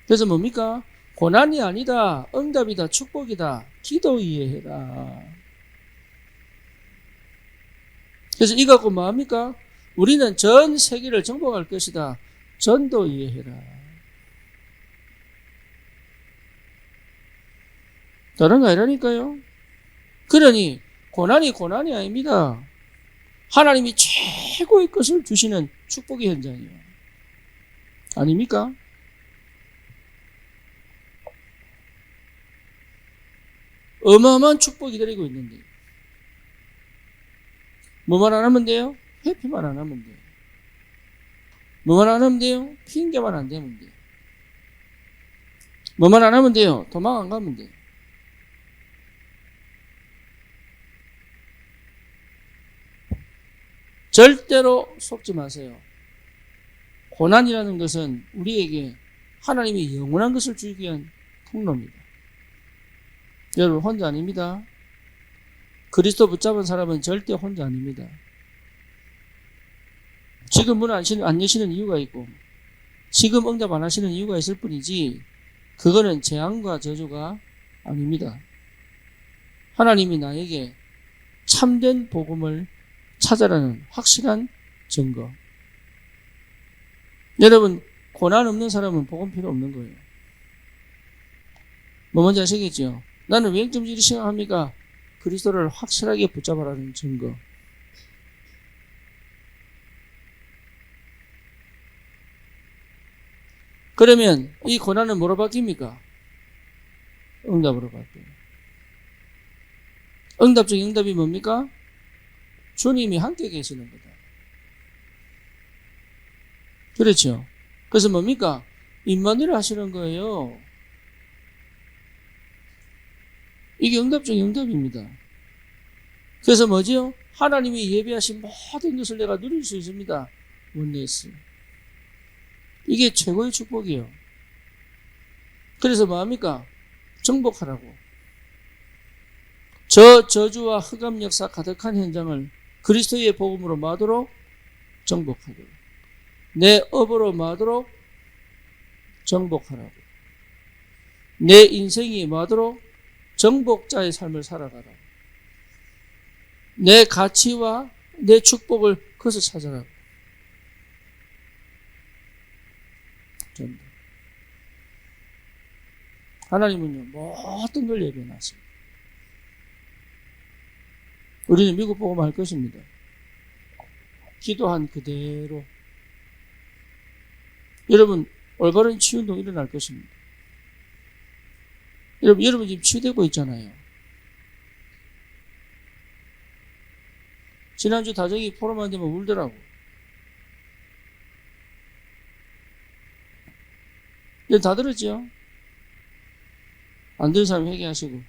그래서 뭡니까? 고난이 아니다. 응답이다. 축복이다. 기도 이해해라. 그래서 이거 갖고 뭐합니까? 우리는 전 세계를 정복할 것이다. 전도 이해해라. 다른 거 아니라니까요. 그러니 고난이 아닙니다. 하나님이 최고의 것을 주시는 축복의 현장이에요. 아닙니까? 어마어마한 축복이 기다리고 있는데 뭐만 안 하면 돼요? 회피만 안 하면 돼요. 뭐만 안 하면 돼요? 핑계만 안 대면 돼요. 뭐만 안 하면 돼요? 도망 안 가면 돼요. 절대로 속지 마세요. 고난이라는 것은 우리에게 하나님이 영원한 것을 주기 위한 통로입니다. 여러분 혼자 아닙니다. 그리스도 붙잡은 사람은 절대 혼자 아닙니다. 지금 문 안 여시는 이유가 있고 지금 응답 안 하시는 이유가 있을 뿐이지 그거는 재앙과 저주가 아닙니다. 하나님이 나에게 참된 복음을 찾아라는 확실한 증거. 여러분 고난 없는 사람은 복음 필요 없는 거예요. 뭐 뭔지 아시겠죠? 나는 외형점질이 생각합니까? 그리스도를 확실하게 붙잡아라는 증거. 그러면 이 고난은 뭐로 바뀝니까? 응답으로 바뀌어요. 응답 중 응답이 뭡니까? 주님이 함께 계시는 거다. 그렇죠? 그래서 뭡니까? 임마누엘 하시는 거예요. 이게 응답 중 응답입니다. 그래서 뭐지요? 하나님이 예비하신 모든 것을 내가 누릴 수 있습니다. 원네스. 이게 최고의 축복이에요. 그래서 뭐합니까? 정복하라고. 저 저주와 흑암 역사 가득한 현장을 그리스도의 복음으로 마도록 정복하도록. 내 업으로 마도록 정복하라고. 내 인생이 마도록 정복자의 삶을 살아가라고. 내 가치와 내 축복을 거기서 찾아라고. 하나님은요 모든 걸 예배해놨습니다. 우리는 미국 복음 할 것입니다. 기도한 그대로. 여러분 올바른 치유운동 일어날 것입니다. 여러분 지금 치유되고 있잖아요. 지난주 다정이 포럼만 되면 울더라고. 이제 다 들었죠? 안 들은 사람 회개하시고.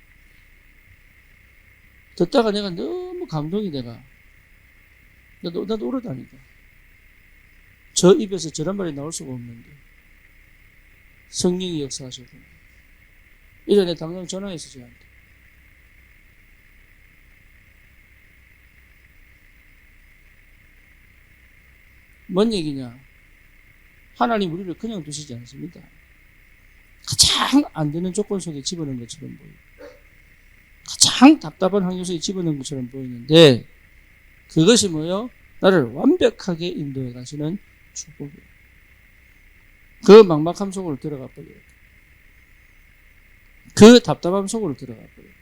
듣다가 내가 너무 감동이 돼가. 나도 울어다니까. 저 입에서 저런 말이 나올 수가 없는데. 성령이 역사하셨구나. 이전에 당장 전화해서 저한테. 뭔 얘기냐? 하나님 우리를 그냥 두시지 않습니다. 가장 안 되는 조건 속에 집어넣은 것처럼 보여요. 가장 답답한 환경 속에 집어넣은 것처럼 보이는데 그것이 뭐예요? 나를 완벽하게 인도해 가시는 축복이에요. 그 막막함 속으로 들어가 버려요. 그 답답함 속으로 들어가 버려요.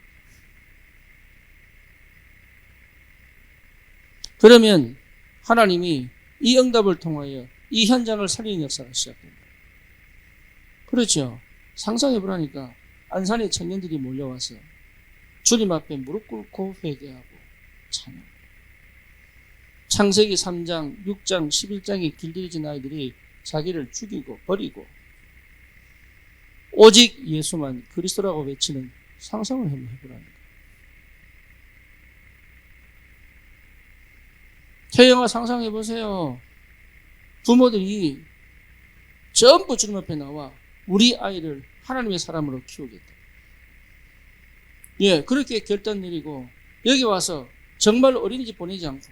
그러면 하나님이 이 응답을 통하여 이 현장을 살리는 역사가 시작됩니다. 그렇죠. 상상해보라니까 안산의 청년들이 몰려와서 주님 앞에 무릎 꿇고 회개하고 찬양. 창세기 3장, 6장, 11장에 길들여진 아이들이 자기를 죽이고 버리고 오직 예수만 그리스도라고 외치는 상상을 한번 해보라니까. 태영아 상상해보세요. 부모들이 전부 주님 앞에 나와 우리 아이를 하나님의 사람으로 키우겠다. 예, 그렇게 결단 내리고 여기 와서 정말 어린이집 보내지 않고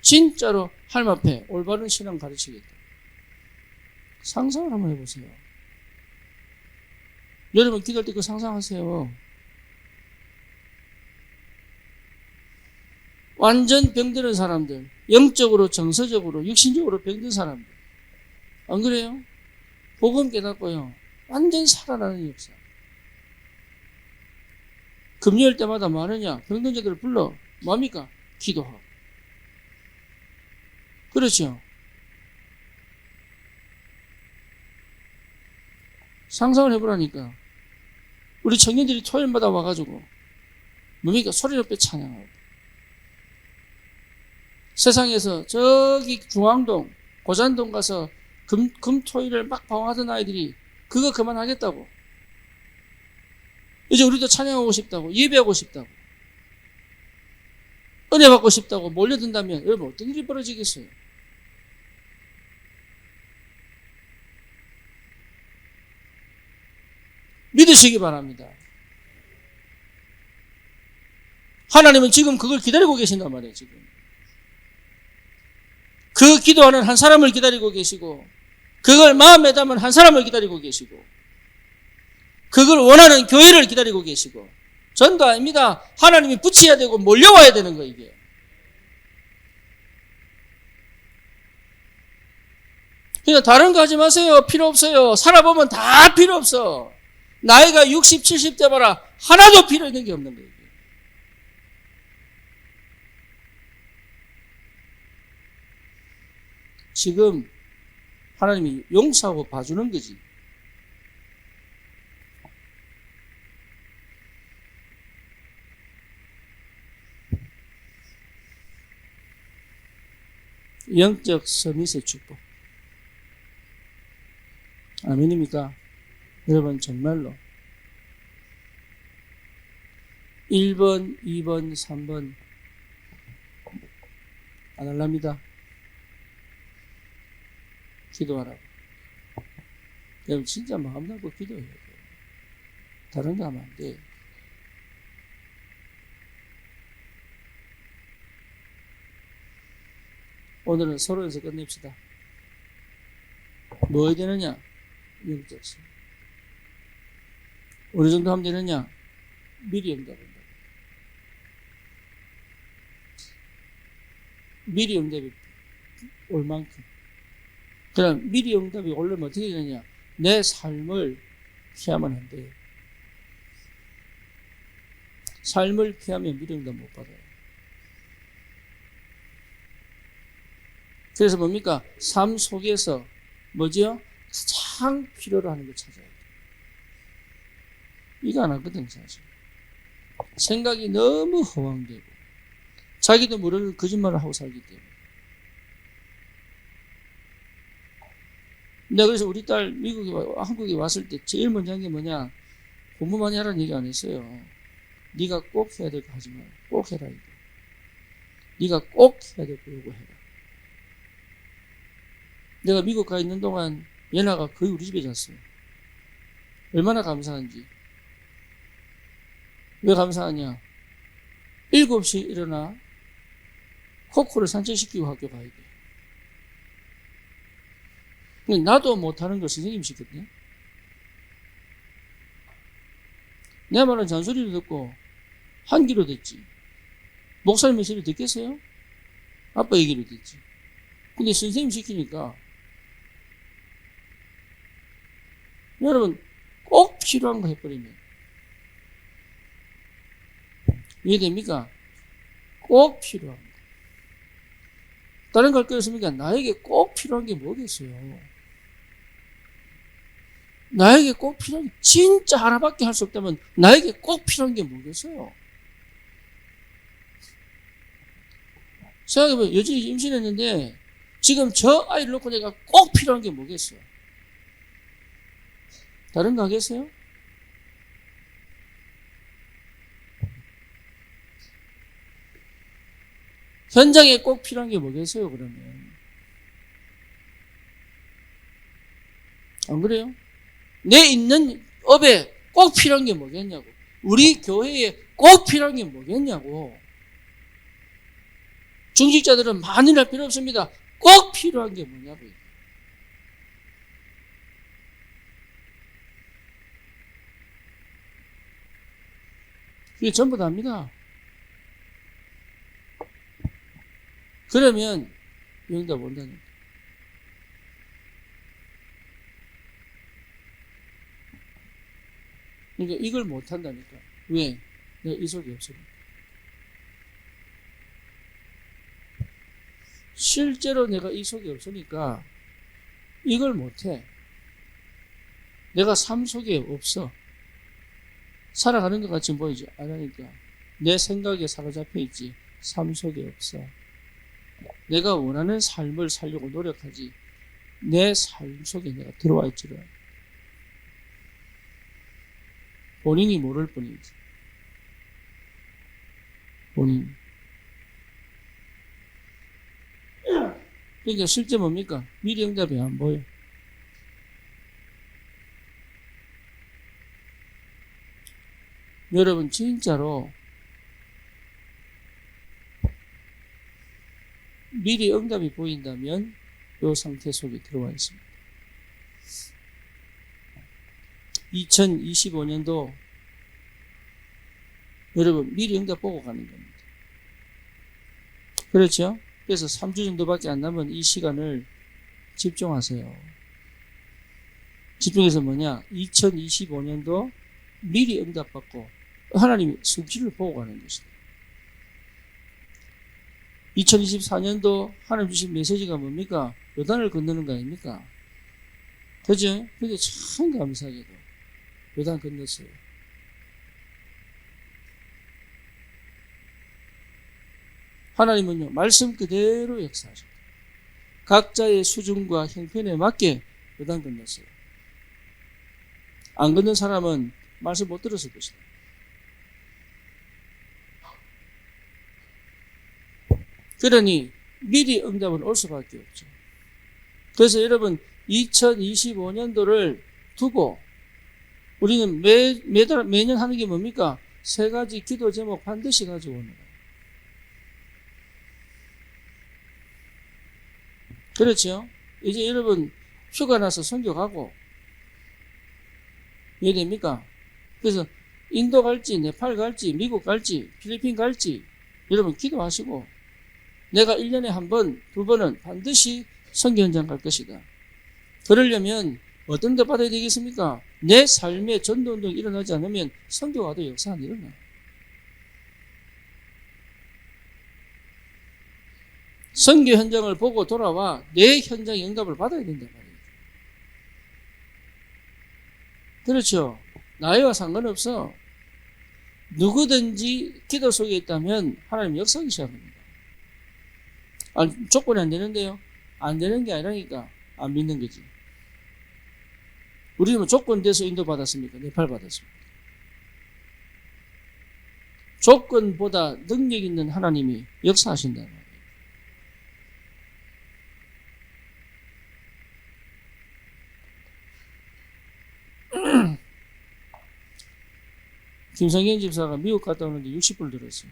진짜로 하나님 앞에 올바른 신앙 가르치겠다. 상상을 한번 해보세요. 여러분 기도할 때 그 상상하세요. 완전 병드는 사람들, 영적으로, 정서적으로, 육신적으로 병든 사람들. 안 그래요? 복음 깨닫고요. 완전 살아나는 역사. 금요일 때마다 뭐 하느냐? 병든 자들을 불러. 뭡니까? 기도하고. 그렇죠? 상상을 해보라니까. 우리 청년들이 토요일마다 와가지고 뭡니까? 소리 높게 찬양하고. 세상에서 저기 중앙동, 고잔동 가서 금토일을 막 방황하던 아이들이 그거 그만하겠다고. 이제 우리도 찬양하고 싶다고, 예배하고 싶다고, 은혜 받고 싶다고 몰려든다면 여러분 어떤 일이 벌어지겠어요? 믿으시기 바랍니다. 하나님은 지금 그걸 기다리고 계신단 말이에요. 지금 그 기도하는 한 사람을 기다리고 계시고, 그걸 마음에 담은 한 사람을 기다리고 계시고, 그걸 원하는 교회를 기다리고 계시고. 전도 아닙니다. 하나님이 붙여야 되고 몰려와야 되는 거 이게. 그러니까 다른 거 하지 마세요. 필요 없어요. 살아보면 다 필요 없어. 나이가 60, 70대 봐라. 하나도 필요 있는 게 없는 거예요. 지금 하나님이 용서하고 봐주는 거지. 영적 서밋의 축복. 아멘입니까? 여러분 정말로 1번, 2번, 3번 안 할랍니다. 기도하라고. 여러분 진짜 마음 담고 기도해야 돼요. 다른 거 하면 안 돼. 오늘은 서로에서 끝냅시다. 뭐 해야 되느냐? 영적 서. 어느 정도 하면 되느냐? 미리 응답한다. 미리 응답이 올 만큼. 그럼 미리 응답이 오려면 어떻게 되느냐? 내 삶을 피하면 안 돼요. 삶을 피하면 미리 응답 못 받아요. 그래서 뭡니까? 삶 속에서 뭐지요? 가장 필요로 하는 걸 찾아야 돼요. 이거 안 하거든, 사실. 생각이 너무 허황되고, 자기도 모르는 거짓말을 하고 살기 때문에. 내가 그래서 우리 딸 한국에 왔을 때 제일 먼저 한 게 뭐냐? 공부 많이 하라는 얘기 안 했어요. 네가 꼭 해야 될 거 하지 마. 꼭 해라, 이거. 네가 꼭 해야 될 거 요거 해라. 내가 미국 가 있는 동안 예나가 거의 우리 집에 잤어요. 얼마나 감사한지. 왜 감사하냐? 7시에 일어나 코코를 산책시키고 학교 가야 돼. 나도 못하는 걸 선생님이 시켰거든요. 내 말은 잔소리를 듣고 한 귀로 듣지. 목사님 소리 듣겠어요? 아빠 얘기를 듣지. 근데 선생님 시키니까 여러분 꼭 필요한 거 해버리면 이해됩니까? 꼭 필요한 거. 다른 거 할 거 없습니까? 나에게 꼭 필요한 게 뭐겠어요? 나에게 꼭 필요한 게 진짜 하나밖에 할 수 없다면 나에게 꼭 필요한 게 뭐겠어요? 생각해보면 여전히 임신했는데 지금 저 아이를 놓고 내가 꼭 필요한 게 뭐겠어요? 다른 거 하겠어요? 현장에 꼭 필요한 게 뭐겠어요, 그러면? 안 그래요? 내 있는 업에 꼭 필요한 게 뭐겠냐고. 우리 교회에 꼭 필요한 게 뭐겠냐고. 중직자들은 많이 할 필요 없습니다. 꼭 필요한 게 뭐냐고요. 그게 전부 다입니다. 그러면 응답 온다는 거예요. 그러니까 이걸 못한다니까. 왜? 내가 이속이 없으니까. 실제로 내가 이속이 없으니까 이걸 못해. 내가 삶 속에 없어. 살아가는 것 같이 보이지 않으니까 내 생각에 사로잡혀 있지 삶 속에 없어. 내가 원하는 삶을 살려고 노력하지 내 삶 속에 내가 들어와 있지를 본인이 모를 뿐이지. 본인. 그러니까 실제 뭡니까? 미래 응답이 안 보여. 여러분 진짜로 미래 응답이 보인다면 이 상태 속에 들어와 있습니다. 2025년도 여러분 미래 응답 보고 가는 겁니다. 그렇죠? 그래서 3주 정도밖에 안 남은 이 시간을 집중하세요. 집중해서 뭐냐? 2025년도 미리 응답받고 하나님이 성취를 보고 가는 것이다. 2024년도 하나님 주신 메시지가 뭡니까? 요단을 건너는 거 아닙니까? 그죠? 근데 참 감사하게도 요단 건넜어요. 하나님은요, 말씀 그대로 역사하십니다. 각자의 수준과 형편에 맞게 요단 건넜어요. 안 건넌 사람은 말씀 못 들었을 것이다. 그러니 미리 응답은 올 수밖에 없죠. 그래서 여러분 2025년도를 두고 우리는 매년 하는 게 뭡니까? 3가지 기도 제목 반드시 가지고 오는 거예요. 그렇죠? 이제 여러분 휴가 나서 선교 가고 이해됩니까? 그래서 인도 갈지 네팔 갈지 미국 갈지 필리핀 갈지 여러분 기도하시고 내가 1년에 한 번, 2번은 반드시 선교 현장 갈 것이다. 그러려면 어떤 데 받아야 되겠습니까? 내 삶에 전도운동이 일어나지 않으면 선교와도 역사 안 일어나요. 선교 현장을 보고 돌아와 내 현장의 응답을 받아야 된단 말이에요. 그렇죠? 나이와 상관없어. 누구든지 기도 속에 있다면 하나님 역사하기 시작합니다. 조건이 안 되는데요? 안 되는 게 아니라니까 안 믿는 거지. 우리는 조건 돼서 인도 받았습니까? 네팔 받았습니까? 조건보다 능력 있는 하나님이 역사하신다는 거예요. 김성현 집사가 미국 갔다 오는데 60불 들었어요.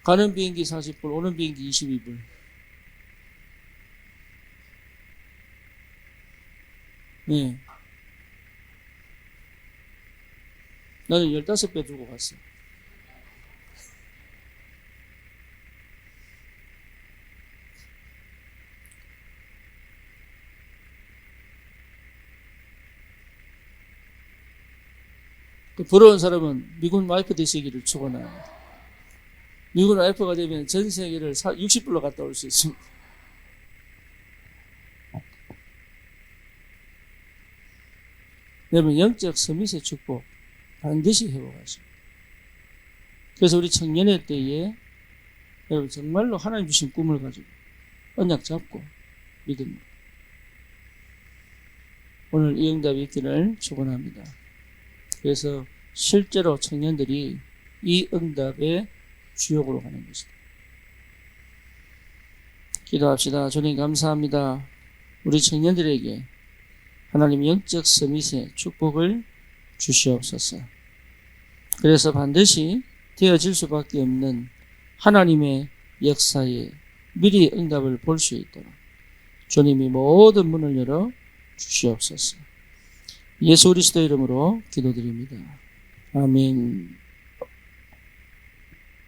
가는 비행기 40불, 오는 비행기 22불. 네. 나는 15배 주고 갔어. 그 부러운 사람은 미군 와이프 되시기를 축원합니다. 미군 와이프가 되면 전 세계를 60불로 갔다 올 수 있습니다. 여러분 영적 서밋의 축복 반드시 회복하십니다. 그래서 우리 청년의 때에 여러분 정말로 하나님 주신 꿈을 가지고 언약 잡고 믿음으로 오늘 이 응답이 있기를 축원합니다. 그래서 실제로 청년들이 이 응답의 주역으로 가는 것이다. 기도합시다. 주님 감사합니다. 우리 청년들에게 하나님 영적 서밋의 축복을 주시옵소서. 그래서 반드시 되어질 수밖에 없는 하나님의 역사에 미리 응답을 볼 수 있도록 주님이 모든 문을 열어 주시옵소서. 예수 그리스도 이름으로 기도드립니다. 아멘.